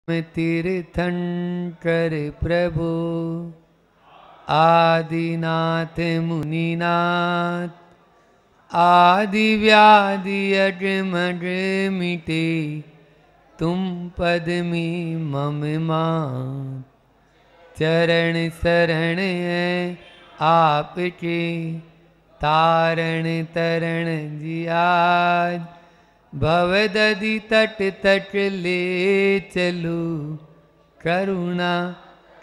तीर्थंकर प्रभु आदिनाथ मुनिनाथ, आदि व्याधि अजमज मिटे, तुम पद में मम मात। चरण शरण है आपके, तारण तरण जियाज। भवदधि तट तट ले चलू, करुणा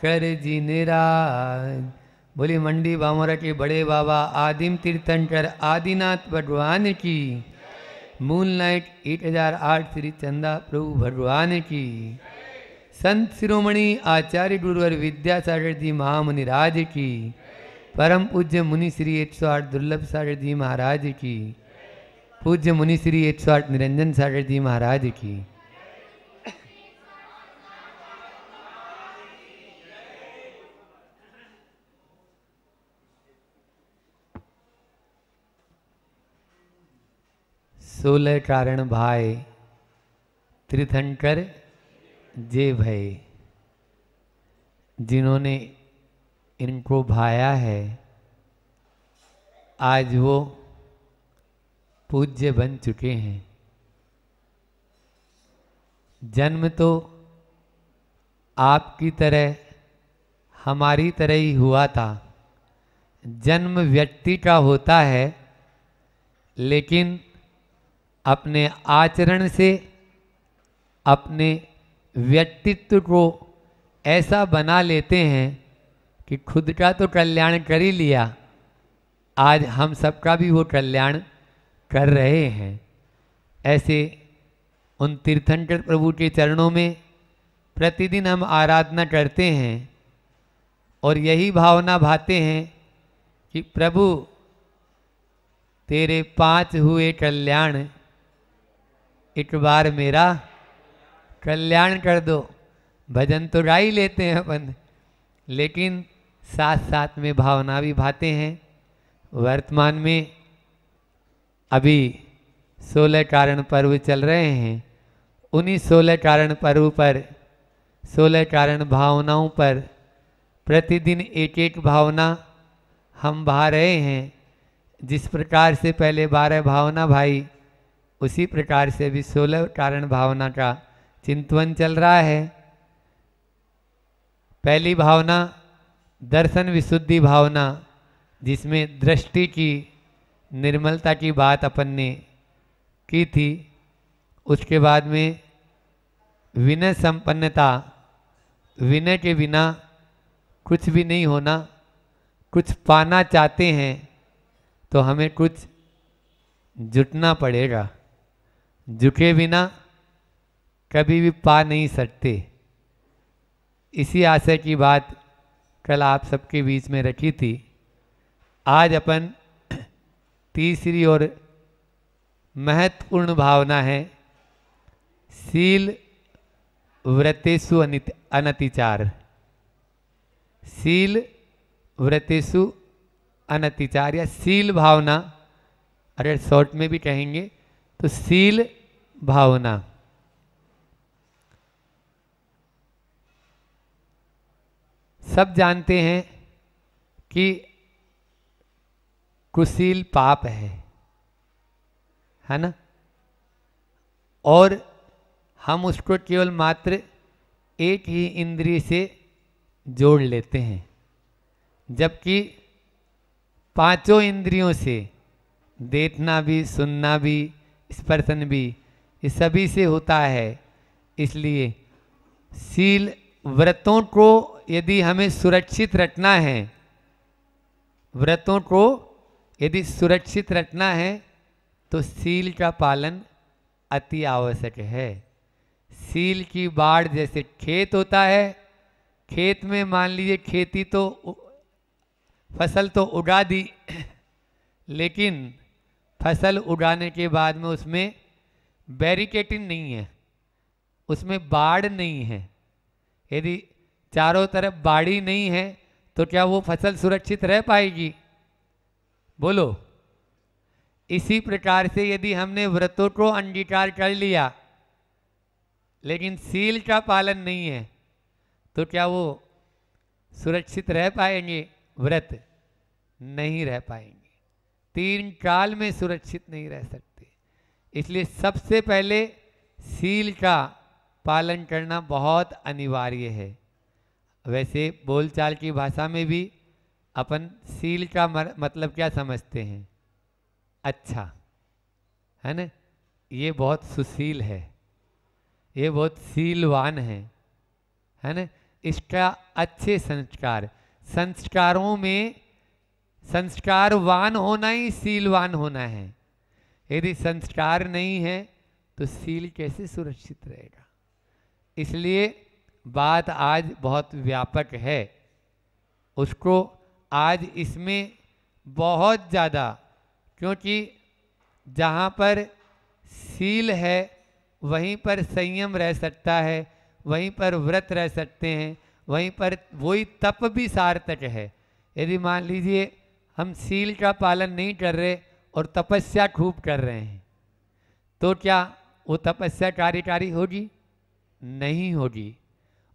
कर जिनराज। बोली मंडी बामोरा के बड़े बाबा आदिम तीर्थंकर आदिनाथ भगवान की। मून नाइट 8008 श्री चंदा प्रभु भगवान की। संत शिरोमणि आचार्य गुरुवर विद्यासागर जी महामुनि राज की। परम पूज्य मुनि श्री 108 दुर्लभ सागर जी महाराज की। पूज्य मुनि श्री 108 निरंजन सागर जी महाराज की। 16 कारण भाई तीर्थंकर जे भय। जिन्होंने इनको भाया है आज वो पूज्य बन चुके हैं। जन्म तो आपकी तरह हमारी तरह ही हुआ था। जन्म व्यक्ति का होता है, लेकिन अपने आचरण से अपने व्यक्तित्व को ऐसा बना लेते हैं कि खुद का तो कल्याण कर ही लिया, आज हम सबका भी वो कल्याण कर रहे हैं। ऐसे उन तीर्थंकर प्रभु के चरणों में प्रतिदिन हम आराधना करते हैं और यही भावना भाते हैं कि प्रभु तेरे 5 हुए कल्याण, एक बार मेरा कल्याण कर दो। भजन तो गा ही लेते हैं अपन, लेकिन साथ साथ में भावना भी भाते हैं। वर्तमान में अभी 16 कारण पर्व चल रहे हैं। उन्हीं 16 कारण पर्व पर 16 कारण भावनाओं पर प्रतिदिन एक एक भावना हम भा रहे हैं। जिस प्रकार से पहले 12 भावना भाई, उसी प्रकार से भी 16 कारण भावना का चिंतन चल रहा है। पहली भावना दर्शन विशुद्धि भावना, जिसमें दृष्टि की निर्मलता की बात अपन ने की थी। उसके बाद में विनय संपन्नता, विनय के बिना कुछ भी नहीं होना। कुछ पाना चाहते हैं तो हमें कुछ जुटना पड़ेगा, झुके बिना कभी भी पा नहीं सकते। इसी आशय की बात कल आप सबके बीच में रखी थी। आज अपन तीसरी और महत्वपूर्ण भावना है शील व्रतेषु अनतिचार। शील व्रतेषु अनतिचार या शील भावना, अगर शॉर्ट में भी कहेंगे तो शील भावना। सब जानते हैं कि कुशील पाप है ना, और हम उसको केवल मात्र एक ही इंद्रिय से जोड़ लेते हैं, जबकि 5 इंद्रियों से देखना भी, सुनना भी, स्पर्शन भी, ये सभी से होता है। इसलिए शील व्रतों को यदि हमें सुरक्षित रखना है, व्रतों को यदि सुरक्षित रखना है तो शील का पालन अति आवश्यक है। शील की बाढ़ जैसे खेत होता है, खेत में मान लीजिए खेती तो फसल तो उगा दी, लेकिन फसल उगाने के बाद में उसमें बैरिकेटिंग नहीं है, उसमें बाढ़ नहीं है। यदि चारों तरफ बाड़ी नहीं है तो क्या वो फसल सुरक्षित रह पाएगी? बोलो। इसी प्रकार से यदि हमने व्रतों को अंगीकार कर लिया लेकिन सील का पालन नहीं है, तो क्या वो सुरक्षित रह पाएंगे? व्रत नहीं रह पाएंगे, 3 काल में सुरक्षित नहीं रह सकते। इसलिए सबसे पहले सील का पालन करना बहुत अनिवार्य है। वैसे बोलचाल की भाषा में भी अपन सील का मतलब क्या समझते हैं? अच्छा, है ना, ये बहुत सुशील है, ये बहुत सीलवान है ना। इसका अच्छे संस्कार, संस्कारों में संस्कारवान होना ही सीलवान होना है। यदि संस्कार नहीं है तो सील कैसे सुरक्षित रहेगा? इसलिए बात आज बहुत व्यापक है, उसको आज इसमें बहुत ज़्यादा, क्योंकि जहाँ पर सील है वहीं पर संयम रह सकता है, वहीं पर व्रत रह सकते हैं, वहीं पर वही तप भी सार्थक है। यदि मान लीजिए हम सील का पालन नहीं कर रहे और तपस्या खूब कर रहे हैं, तो क्या वो तपस्या कार्यकारी होगी? नहीं होगी।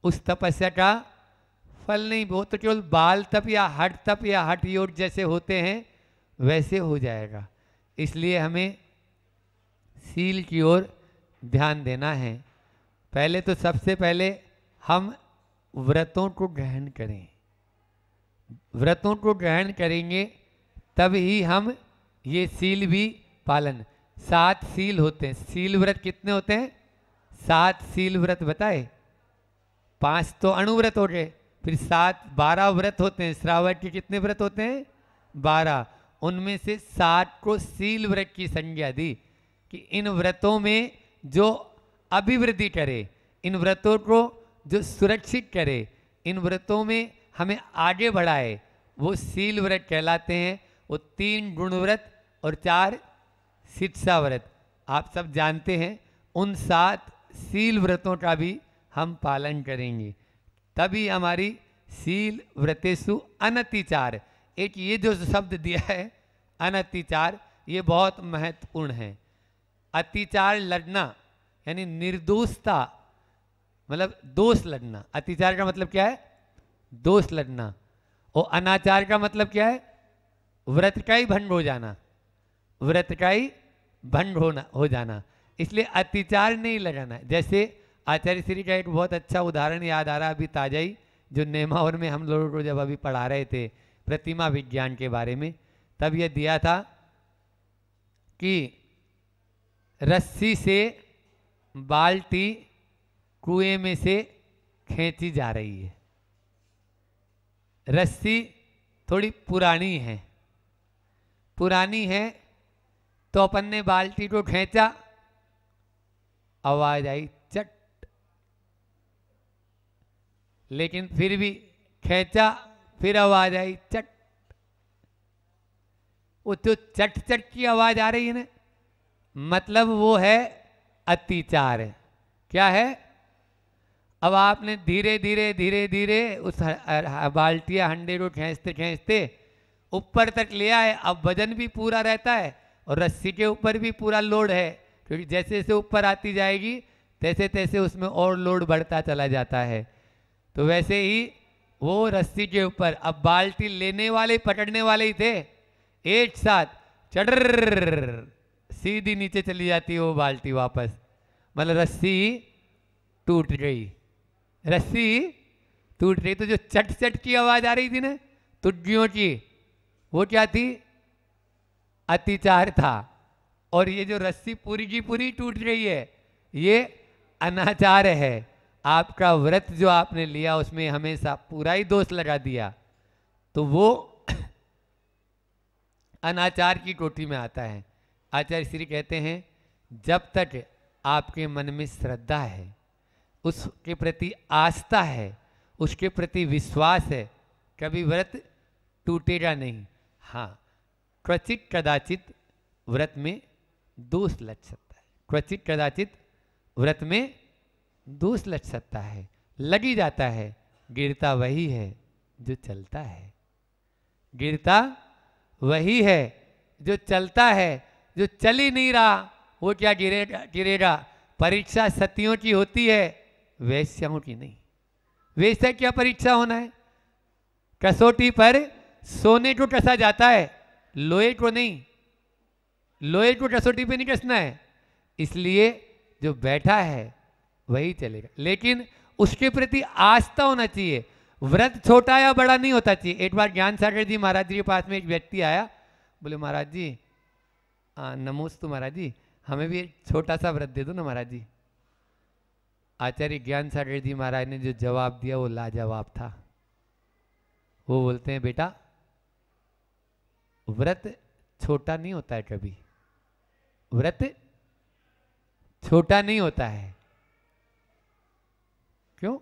उस तपस्या का फल नहीं, वो तो केवल बाल तप या हठ योग जैसे होते हैं वैसे हो जाएगा। इसलिए हमें सील की ओर ध्यान देना है। पहले तो सबसे पहले हम व्रतों को ग्रहण करें, व्रतों को ग्रहण करेंगे तब ही हम ये सील भी पालन। 7 सील होते हैं। सील व्रत कितने होते हैं? 7 सील व्रत बताए। 5 तो अणुव्रत हो गए, फिर 12 व्रत होते हैं। श्रावण के कितने व्रत होते हैं? 12। उनमें से 7 को सील व्रत की संज्ञा दी कि इन व्रतों में जो अभिवृद्धि करे, इन व्रतों को जो सुरक्षित करे, इन व्रतों में हमें आगे बढ़ाए, वो सील व्रत कहलाते हैं। वो 3 गुण व्रत और 4 शिक्षा व्रत आप सब जानते हैं। उन 7 सील व्रतों का भी हम पालन करेंगे, तभी हमारी सील व्रतेषु अनतिचार, एक ये जो शब्द दिया है अनतिचार, ये बहुत महत्वपूर्ण है। अतिचार लड़ना यानी निर्दोषता, मतलब दोष लड़ना। अतिचार का मतलब क्या है? दोष लड़ना। और अनाचार का मतलब क्या है? व्रत का ही भंग हो जाना, व्रत का ही भंग हो जाना। इसलिए अतिचार नहीं लगाना। जैसे आचार्य श्री का एक बहुत अच्छा उदाहरण याद आ रहा अभी ताजा ही, जो नेमावर में हम लोगों को जब अभी पढ़ा रहे थे प्रतिमा विज्ञान के बारे में, तब ये दिया था कि रस्सी से बाल्टी कुएं में से खींची जा रही है। रस्सी थोड़ी पुरानी है, तो अपन ने बाल्टी को खींचा, आवाज आई चट, लेकिन फिर भी खींचा, फिर आवाज आई चट। वो तो चट चट की आवाज आ रही है ना, मतलब वो है अतिचार। क्या है? अब आपने धीरे धीरे उस बाल्टी या हंडे को खींचते खींचते ऊपर तक ले आए। अब वजन भी पूरा रहता है और रस्सी के ऊपर भी पूरा लोड है, क्योंकि जैसे जैसे ऊपर आती जाएगी तैसे तैसे उसमें और लोड बढ़ता चला जाता है। तो वैसे ही वो रस्सी के ऊपर, अब बाल्टी लेने वाले पकड़ने वाले ही थे, एक साथ चढ़ सीधी नीचे चली जाती है वो बाल्टी वापस, मतलब रस्सी टूट गई, रस्सी टूट गई। तो जो चट चट की आवाज आ रही थी ना तुड्डियों की, वो क्या थी? अतिचार था। और ये जो रस्सी पूरी की पूरी टूट रही है, ये अनाचार है। आपका व्रत जो आपने लिया उसमें हमेशा पूरा ही दोष लगा दिया, तो वो अनाचार की कोटि में आता है। आचार्य श्री कहते हैं जब तक आपके मन में श्रद्धा है, उसके प्रति आस्था है, उसके प्रति विश्वास है, कभी व्रत टूटेगा नहीं। हाँ, क्वचित कदाचित व्रत में दोष लग सकता है, क्वचित कदाचित व्रत में दोष लग सकता है, लगी जाता है। गिरता वही है जो चलता है, गिरता वही है जो चलता है। जो चल ही नहीं रहा वो क्या गिरेगा? परीक्षा सतियों की होती है, वैश्याओं की नहीं। वैश्या क्या परीक्षा होना है? कसौटी पर सोने को कसा जाता है, लोहे को नहीं। लोहे को कसौटी पे नहीं कसना है, इसलिए जो बैठा है वही चलेगा, लेकिन उसके प्रति आस्था होना चाहिए। व्रत छोटा या बड़ा नहीं होता चाहिए। एक बार ज्ञान सागर जी महाराज जी के पास में एक व्यक्ति आया, बोले महाराज जी नमोस्तु महाराज जी, हमें भी एक छोटा सा व्रत दे दो ना महाराज जी। आचार्य ज्ञान सागर जी महाराज ने जो जवाब दिया वो लाजवाब था। वो बोलते हैं बेटा व्रत छोटा नहीं होता है, कभी व्रत छोटा नहीं होता है। क्यों?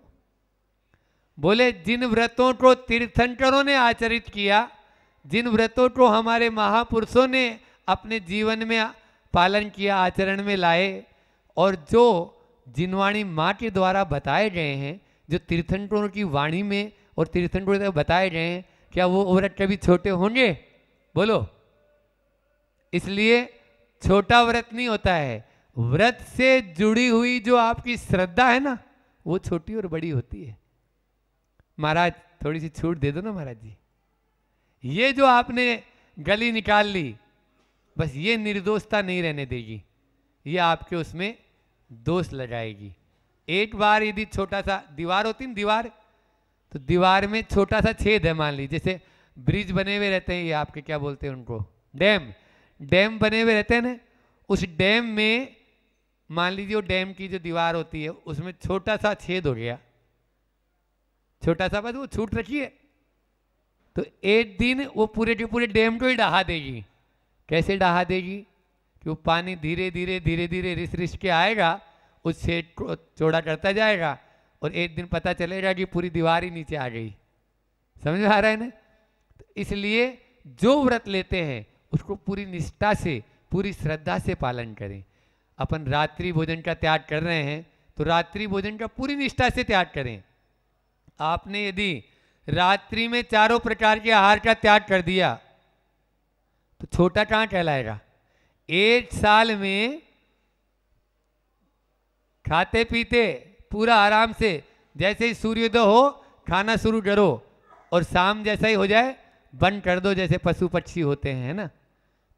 बोले जिन व्रतों को तीर्थंकरों ने आचरित किया, जिन व्रतों को हमारे महापुरुषों ने अपने जीवन में पालन किया, आचरण में लाए, और जो जिनवाणी माँ के द्वारा बताए गए हैं, जो तीर्थंकरों की वाणी में और तीर्थंकरों द्वारा बताए गए हैं, क्या वो व्रत कभी छोटे होंगे? बोलो। इसलिए छोटा व्रत नहीं होता है। व्रत से जुड़ी हुई जो आपकी श्रद्धा है ना, वो छोटी और बड़ी होती है। महाराज थोड़ी सी छूट दे दो ना महाराज जी, ये जो आपने गली निकाल ली, बस ये निर्दोषता नहीं रहने देगी, ये आपके उसमें दोष लगाएगी। एक बार यदि छोटा सा दीवार होती ना, दीवार, तो दीवार में छोटा सा छेद है, मान लीजिए जैसे ब्रिज बने हुए रहते हैं, ये आपके क्या बोलते हैं उनको, डैम, डैम बने हुए रहते हैं ना, उस डैम में मान लीजिए वो डैम की जो दीवार होती है उसमें छोटा सा छेद हो गया, छोटा सा, बस वो छूट रखी है, तो एक दिन वो पूरे के पूरे डैम को ही डहा देगी। कैसे डहा देगी? कि वो पानी धीरे धीरे धीरे धीरे रिस रिस के आएगा, उस छेद को चौड़ा करता जाएगा, और एक दिन पता चलेगा कि पूरी दीवार ही नीचे आ गई। समझ में आ रहा है ना? तो इसलिए जो व्रत लेते हैं उसको पूरी निष्ठा से, पूरी श्रद्धा से पालन करें। अपन रात्रि भोजन का त्याग कर रहे हैं, तो रात्रि भोजन का पूरी निष्ठा से त्याग करें। आपने यदि रात्रि में चारों प्रकार के आहार का त्याग कर दिया तो छोटा कहाँ कहलाएगा? एक साल में खाते पीते पूरा आराम से, जैसे ही सूर्योदय हो खाना शुरू करो, और शाम जैसा ही हो जाए बंद कर दो, जैसे पशु पक्षी होते हैं ना।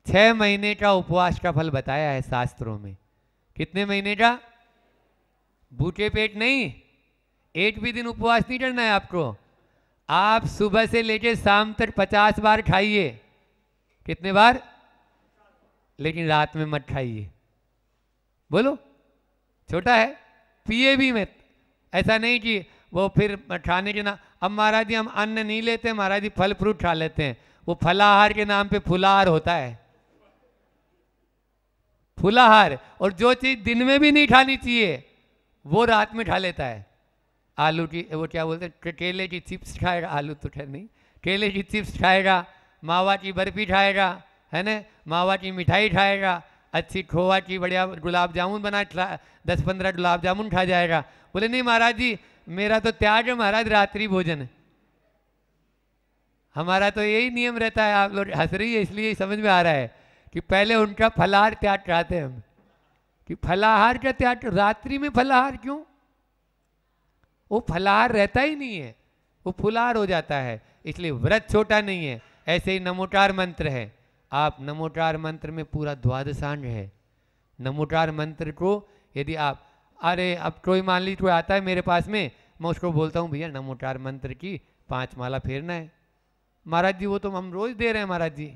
6 महीने का उपवास का फल बताया है शास्त्रों में। कितने महीने का? भूखे पेट नहीं, एक भी दिन उपवास नहीं करना है आपको। आप सुबह से लेकर शाम तक 50 बार खाइए। कितने बार? लेकिन रात में मत खाइए। बोलो, छोटा है। पिए भी मत, ऐसा नहीं कि वो फिर खाने के नाम, अब महाराज जी हम अन्न नहीं लेते, महाराज जी फल फ्रूट खा लेते हैं, वो फलाहार के नाम पे फुलाहार होता है, फुलाहार। और जो चीज दिन में भी नहीं खानी चाहिए वो रात में खा लेता है। आलू की वो क्या बोलते हैं, केले की चिप्स खाएगा, आलू तो खैर नहीं, केले की चिप्स खाएगा, मावा की बर्फी खाएगा, है ना, मावा की मिठाई खाएगा, अच्छी खोआ की बढ़िया गुलाब जामुन बना 10-15 गुलाब जामुन खा जाएगा। बोले नहीं महाराज जी मेरा तो त्याग है महाराज, रात्रि भोजन। हमारा तो यही नियम रहता है। आप लोग हंस रही है इसलिए समझ में आ रहा है कि पहले उनका फलाहार त्याग कराते हैं हम, कि फलाहार का त्याग, रात्रि में फलाहार क्यों? वो फलाहार रहता ही नहीं है, वो फुलाहार हो जाता है। इसलिए व्रत छोटा नहीं है। ऐसे ही नमोकार मंत्र है, आप नमोकार मंत्र में पूरा द्वादशांग है। नमोकार मंत्र को यदि आप, अरे अब कोई मान लीजिए कोई आता है मेरे पास में, मैं उसको बोलता हूँ भैया नमोकार मंत्र की 5 माला फेरना है। महाराज जी वो तो हम रोज दे रहे हैं महाराज जी,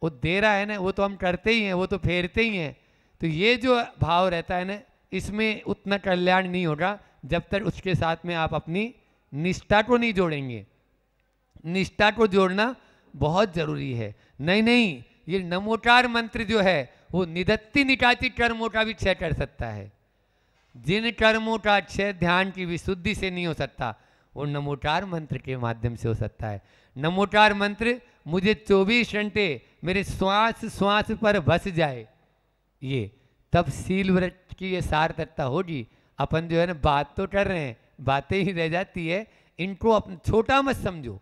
वो दे रहा है ना, वो तो हम करते ही हैं, वो तो फेरते ही हैं। तो ये जो भाव रहता है ना, इसमें उतना कल्याण नहीं होगा जब तक उसके साथ में आप अपनी निष्ठा को नहीं जोड़ेंगे। निष्ठा को जोड़ना बहुत जरूरी है। नहीं नहीं, ये नमोकार मंत्र जो है वो निदत्ति निकाती कर्मों का भी क्षय कर सकता है। जिन कर्मों का क्षय ध्यान की विशुद्धि से नहीं हो सकता, वो नमोकार मंत्र के माध्यम से हो सकता है। नमोकार मंत्र मुझे 24 घंटे मेरे श्वास श्वास पर बस जाए, ये तब शील व्रत की ये सार्थकता होगी। अपन जो है ना बात तो कर रहे हैं, बातें ही रह जाती है। इनको अपन छोटा मत समझो,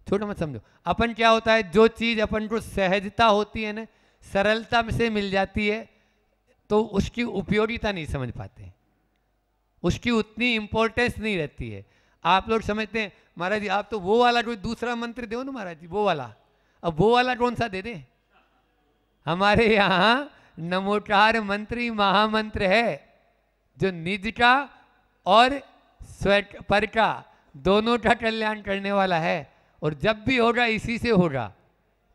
छोटा मत समझो। अपन क्या होता है, जो चीज़ अपन को सहजता होती है ना, सरलता से मिल जाती है, तो उसकी उपयोगिता नहीं समझ पाते, उसकी उतनी इम्पोर्टेंस नहीं रहती है। आप लोग समझते हैं महाराज जी आप तो वो वाला कोई दूसरा मंत्र दो ना महाराज जी, वो वाला, अब वो वाला कौन सा दे दें? हमारे यहाँ नमोकार मंत्र ही महामंत्र है, जो निज का और स्व पर का दोनों का कल्याण करने वाला है। और जब भी होगा इसी से होगा,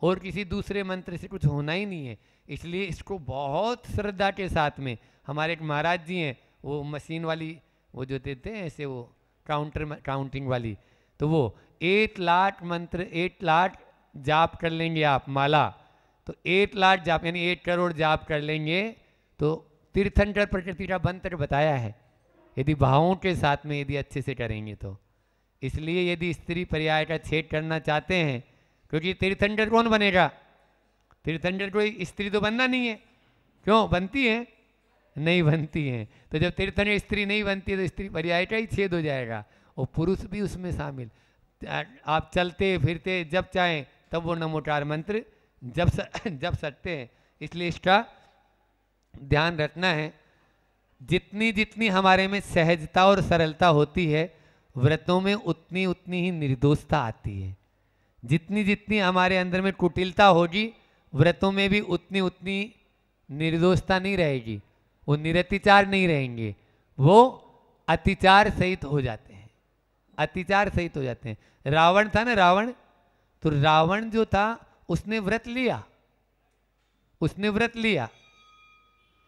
और किसी दूसरे मंत्र से कुछ होना ही नहीं है। इसलिए इसको बहुत श्रद्धा के साथ में, हमारे एक महाराज जी हैं, वो मशीन वाली वो जो देते हैं ऐसे वो काउंटिंग वाली, तो वो 8 लाख मंत्र 8 लाख जाप कर लेंगे आप माला, तो 8 लाख जाप यानी 1 करोड़ जाप कर लेंगे। तो तीर्थंकर प्रकृति का मंत्र बताया है, यदि भावों के साथ में यदि अच्छे से करेंगे तो। इसलिए यदि स्त्री पर्याय का छेद करना चाहते हैं, क्योंकि तीर्थंकर कौन बनेगा? तीर्थंकर कोई स्त्री तो बनना नहीं है। क्यों बनती है? नहीं बनती है। तो जब तीर्थंकर स्त्री नहीं बनती है तो स्त्री पर्याय का ही छेद हो जाएगा, और पुरुष भी उसमें शामिल। आप चलते फिरते जब चाहें तब वो नमोकार मंत्र जब सकते हैं। इसलिए इसका ध्यान रखना है। जितनी जितनी हमारे में सहजता और सरलता होती है, व्रतों में उतनी उतनी ही निर्दोषता आती है। जितनी जितनी हमारे अंदर में कुटिलता होगी, व्रतों में भी उतनी उतनी निर्दोषता नहीं रहेगी, वो निरतिचार नहीं रहेंगे, वो अतिचार सहित हो जाते हैं, अतिचार सहित हो जाते हैं। रावण था ना, रावण, तो रावण जो था उसने व्रत लिया, उसने व्रत लिया।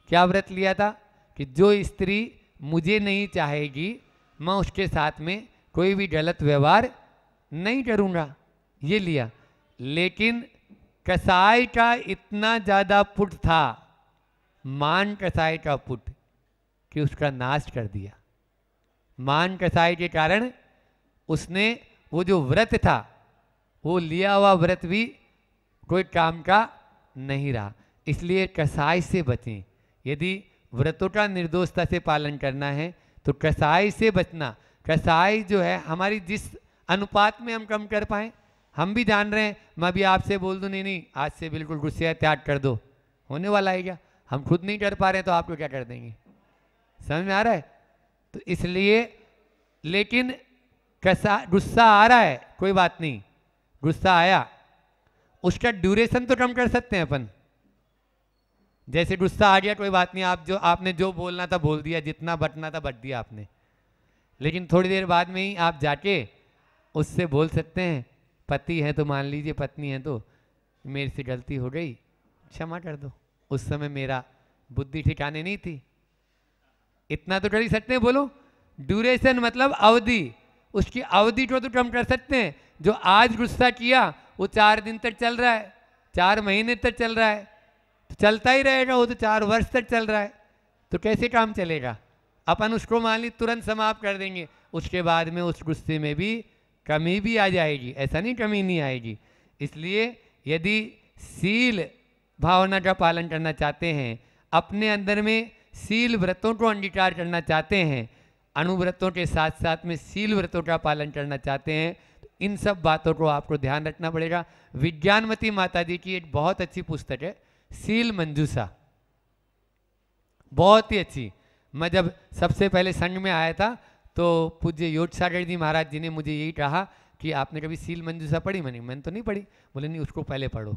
क्या व्रत लिया था? कि जो स्त्री मुझे नहीं चाहेगी मैं उसके साथ में कोई भी गलत व्यवहार नहीं करूँगा, ये लिया। लेकिन कसाई का इतना ज़्यादा पुट था, मान कसाई का पुट, कि उसका नाश कर दिया। मान कसाई के कारण उसने वो जो व्रत था, वो लिया हुआ व्रत भी कोई काम का नहीं रहा। इसलिए कसाई से बचें। यदि व्रतों का निर्दोषता से पालन करना है तो कसाई से बचना। कसाई जो है हमारी जिस अनुपात में हम कम कर पाएँ, हम भी जान रहे हैं। मैं भी आपसे बोल दूं नहीं नहीं आज से बिल्कुल गुस्से त्याग कर दो, होने वाला है क्या? हम खुद नहीं कर पा रहे तो आपको क्या कर देंगे? समझ में आ रहा है? तो इसलिए, लेकिन गुस्सा आ रहा है, कोई बात नहीं, गुस्सा आया, उसका ड्यूरेशन तो कम कर सकते हैं अपन। जैसे गुस्सा आ गया, कोई बात नहीं, आपने जो बोलना था बोल दिया, जितना बटना था बट दिया आपने, लेकिन थोड़ी देर बाद में ही आप जाके उससे बोल सकते हैं, पति है तो मान लीजिए, पत्नी है तो मेरे से गलती हो गई, क्षमा कर दो, उस समय मेरा बुद्धि ठिकाने नहीं थी। इतना तो कर ही सकते हैं। बोलो, ड्यूरेशन मतलब अवधि, उसकी अवधि को तो कम कर सकते हैं। जो आज गुस्सा किया वो 4 दिन तक चल रहा है, 4 महीने तक चल रहा है, तो चलता ही रहेगा, वो तो 4 वर्ष तक चल रहा है, तो कैसे काम चलेगा? अपन उसको मान ली तुरंत समाप्त कर देंगे, उसके बाद में उस गुस्से में भी कमी भी आ जाएगी, ऐसा नहीं कमी नहीं आएगी। इसलिए यदि सील भावना का पालन करना चाहते हैं, अपने अंदर में सील व्रतों को अंगीकार करना चाहते हैं, अनुव्रतों के साथ साथ में सील व्रतों का पालन करना चाहते हैं, तो इन सब बातों को आपको ध्यान रखना पड़ेगा। विज्ञानमती माता जी की एक बहुत अच्छी पुस्तक है, सील मंजूषा, बहुत ही अच्छी। मैं जब सबसे पहले संघ में आया था तो पूज्य योग सागर जी महाराज जी ने मुझे यही कहा कि आपने कभी सील मंजूषा पढ़ी? मैंने तो नहीं पढ़ी। बोले नहीं, उसको पहले पढ़ो।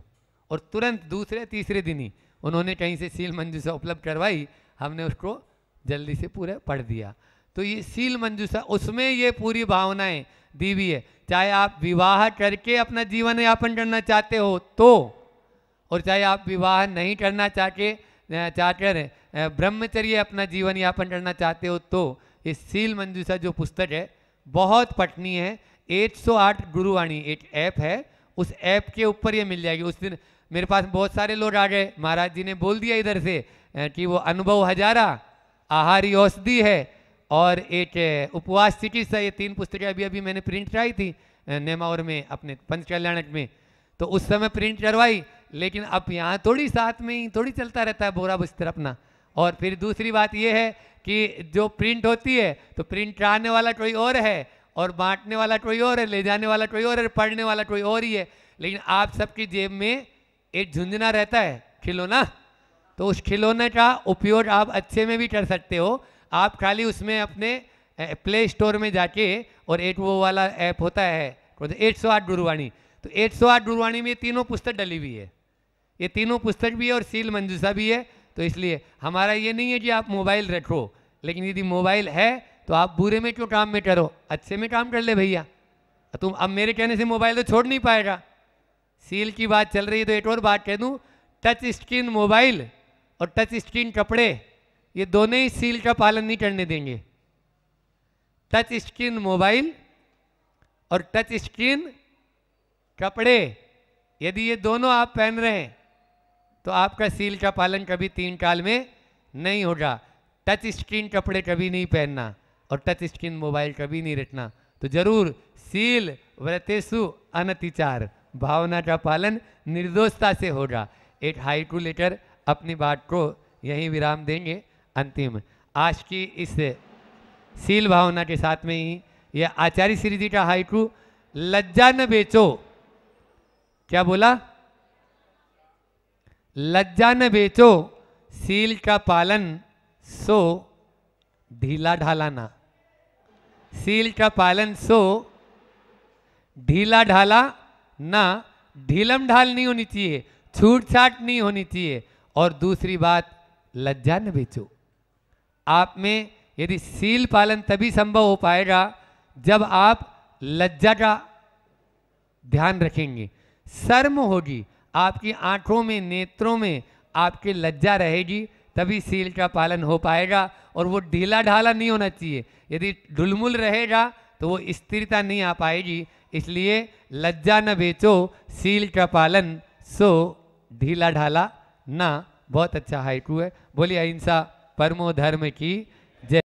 और तुरंत दूसरे तीसरे दिन ही उन्होंने कहीं से सील मंजूषा उपलब्ध करवाई, हमने उसको जल्दी से पूरा पढ़ दिया। तो ये सील मंजूषा, उसमें ये पूरी भावनाएं दी हुई है। चाहे आप विवाह करके अपना जीवन यापन करना चाहते हो तो, और चाहे आप विवाह नहीं करना चाहकर ब्रह्मचर्य अपना जीवन यापन करना चाहते हो तो, ये सील मंजूषा जो पुस्तक है बहुत पठनीय है। 108 गुरुवाणी एक ऐप है, उस ऐप के ऊपर ये मिल जाएगी। उस दिन मेरे पास बहुत सारे लोग आ गए, महाराज जी ने बोल दिया इधर से कि वो अनुभव हजारा, आहारी औषधि है और एक उपवास चिकित्सा, ये 3 पुस्तकें अभी अभी मैंने प्रिंट कराई थी नेमावर में अपने पंच कल्याणक में, तो उस समय प्रिंट करवाई। लेकिन अब यहाँ थोड़ी साथ में ही थोड़ी चलता रहता है बोरा बिस्तर अपना। और फिर दूसरी बात ये है कि जो प्रिंट होती है तो प्रिंट कराने वाला कोई और है और बांटने वाला कोई और है, ले जाने वाला कोई और है, पढ़ने वाला कोई और ही है। लेकिन आप सबकी जेब में एक झुंझुना रहता है, खिलौना, तो उस खिलौने का उपयोग आप अच्छे में भी कर सकते हो। आप खाली उसमें अपने प्ले स्टोर में जाके और एक वो वाला ऐप होता है 808 गुरबाणी, तो 808 गुरबाणी में तीनों पुस्तक डली हुई है, ये तीनों पुस्तक भी है और सील मंजूसा भी है। तो इसलिए हमारा ये नहीं है कि आप मोबाइल रखो, लेकिन यदि मोबाइल है तो आप बुरे में क्यों काम में करो, अच्छे में काम कर ले भैया। तुम अब मेरे कहने से मोबाइल तो छोड़ नहीं पाएगा। सील की बात चल रही है तो एक और बात कह दूँ, टच स्क्रीन मोबाइल और टच स्क्रीन कपड़े ये दोनों ही सील का पालन नहीं करने देंगे। टच स्क्रीन मोबाइल और टच स्क्रीन कपड़े यदि ये दोनों आप पहन रहे हैं तो आपका सील का पालन कभी 3 साल में नहीं होगा। टच स्क्रीन कपड़े कभी नहीं पहनना और टच स्क्रीन मोबाइल कभी नहीं रखना। तो जरूर सील व्रतेषु अनतिचार, भावना का पालन निर्दोषता से होगा। एक हाइकू लेकर अपनी बात को यहीं विराम देंगे। अंतिम आज की इस सील भावना के साथ में ही यह आचार्य श्री जी का हाइकू, लज्जा न बेचो। क्या बोला? लज्जा न बेचो, सील का पालन सो ढीला ढाला ना। सील का पालन सो ढीला ढाला ना, ढीलम ढाल नहीं होनी चाहिए, छूट छाट नहीं होनी चाहिए। और दूसरी बात, लज्जा न बेचो। आप में यदि सील पालन तभी संभव हो पाएगा जब आप लज्जा का ध्यान रखेंगे, शर्म होगी, आपकी आंखों में नेत्रों में आपकी लज्जा रहेगी, तभी सील का पालन हो पाएगा। और वो ढीला ढाला नहीं होना चाहिए, यदि ढुलमुल रहेगा तो वो स्थिरता नहीं आ पाएगी। इसलिए लज्जा न बेचो, सील का पालन सो ढीला ढाला ना। बहुत अच्छा हाइकू है। बोलिए अहिंसा परमो धर्म की जय।